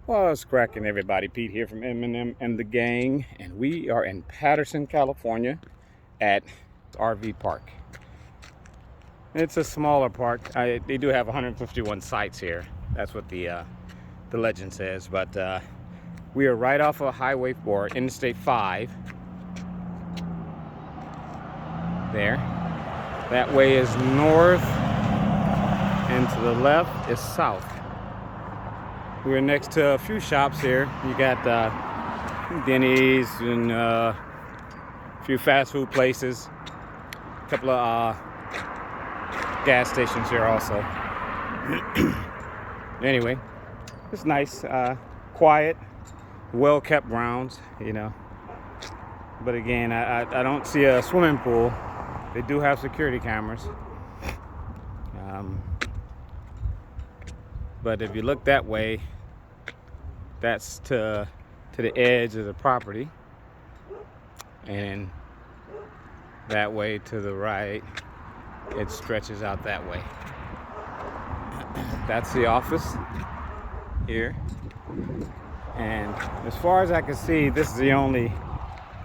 Well, it's cracking, everybody. Pete here from Eminem and the gang, and we are in Patterson, California at RV Park. It's a smaller park. They do have 151 sites here. That's what the legend says. But we are right off of Highway 4, Interstate 5. There. That way is north, and to the left is south. We're next to a few shops here. You got Denny's and a few fast food places. A couple of gas stations here also. Anyway, it's nice, quiet, well-kept grounds, you know. But again, I don't see a swimming pool. They do have security cameras. But if you look that way, that's to the edge of the property, and that way to the right, it stretches out that way. That's the office here, and as far as I can see, this is the only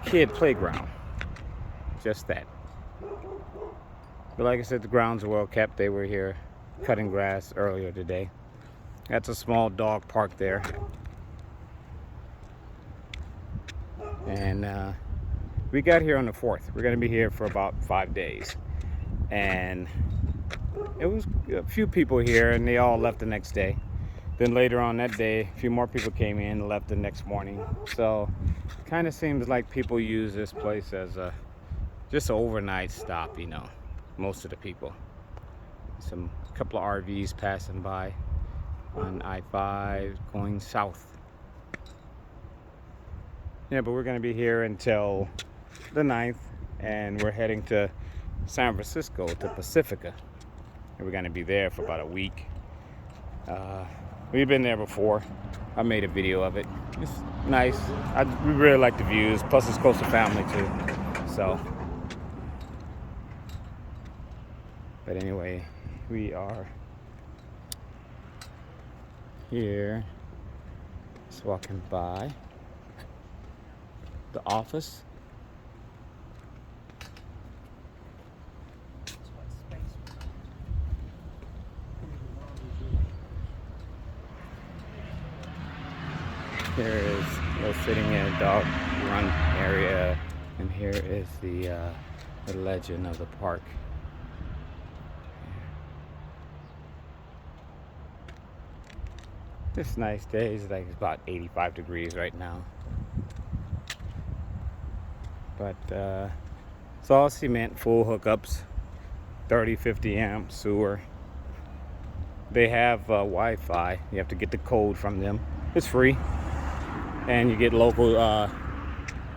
kid playground. Just that. But like I said, the grounds are well kept. They were here cutting grass earlier today. That's a small dog park there. And we got here on the 4th. We're going to be here for about 5 days. And it was a few people here, and they all left the next day. Then later on that day, a few more people came in and left the next morning. So it kind of seems like people use this place as just an overnight stop, you know, most of the people. A couple of RVs passing by on I-5 going south. Yeah, but we're going to be here until the 9th, and we're heading to San Francisco, to Pacifica. And we're going to be there for about a week. We've been there before. I made a video of it. It's nice. We really like the views. Plus, it's close to family, too. So, but anyway, we are here, just walking by the office. Here is we're sitting in a dog run area, and here is the legend of the park. This nice day. It's like about 85 degrees right now. But it's all cement, full hookups, 30, 50 amp sewer. They have Wi-Fi. You have to get the code from them. It's free. And you get local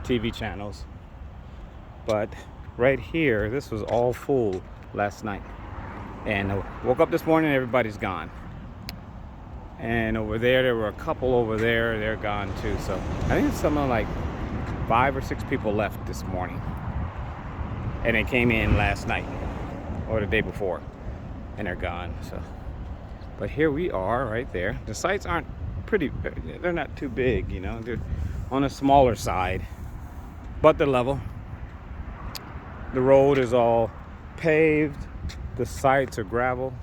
TV channels. But right here, this was all full last night. And I woke up this morning, everybody's gone. And over there were a couple over there. They're gone too. So I think it's something like 5 or 6 people left this morning. And they came in last night or the day before. And they're gone. So, but here we are right there. The sites aren't pretty, they're not too big, you know. They're on a smaller side. But they're level. The road is all paved. The sites are gravel.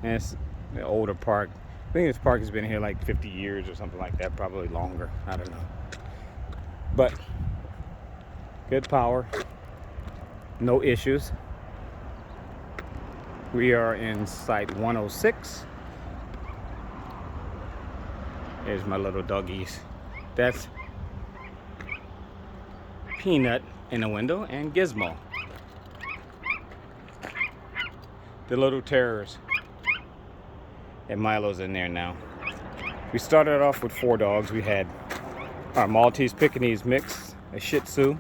And it's an older park. I think this park has been here like 50 years or something like that, probably longer. I don't know. But good power, no issues. We are in site 106. There's my little doggies. That's Peanut in the window and Gizmo, the little terrors. And Milo's in there now. We started off with 4 dogs. We had our Maltese Pekingese mix, a Shih Tzu,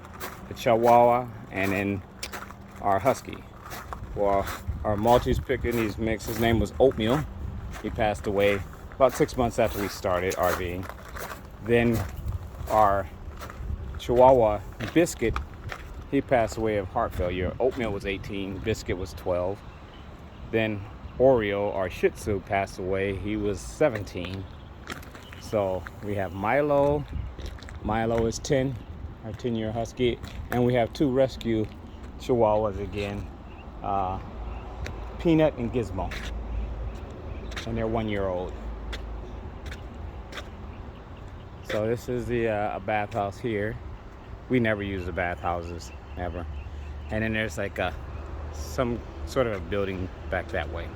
a Chihuahua, and then our Husky. Well, our Maltese Pekingese mix, his name was Oatmeal. He passed away about 6 months after we started RVing. Then our Chihuahua Biscuit, he passed away of heart failure. Oatmeal was 18, Biscuit was 12. Then Oreo, our Shih Tzu, passed away. He was 17. So we have Milo. Milo is 10, our 10-year Husky. And we have 2 rescue Chihuahuas again, Peanut and Gizmo. And they're 1-year-old. So this is the a bathhouse here. We never use the bathhouses, ever. And then there's like some sort of a building back that way.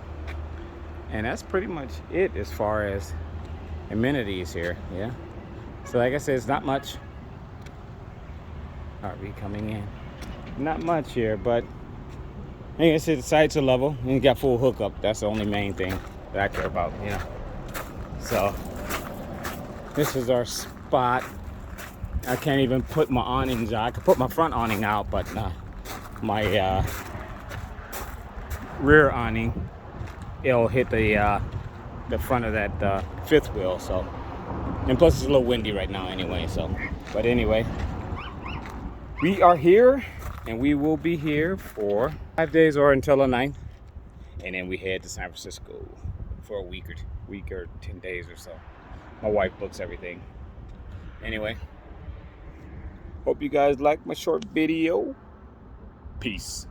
And that's pretty much it as far as amenities here, yeah. So like I said, it's not much. RV coming in. Not much here, but like I said, the sites are level and you got full hookup. That's the only main thing that I care about, you know. So this is our spot. I can't even put my awnings out. I could put my front awning out, but my rear awning, it'll hit the front of that fifth wheel. So, and plus it's a little windy right now anyway. So, but anyway, we are here, and we will be here for 5 days or until the 9th, and then we head to San Francisco for a week or 10 days or so. My wife books everything. Anyway, hope you guys like my short video. Peace.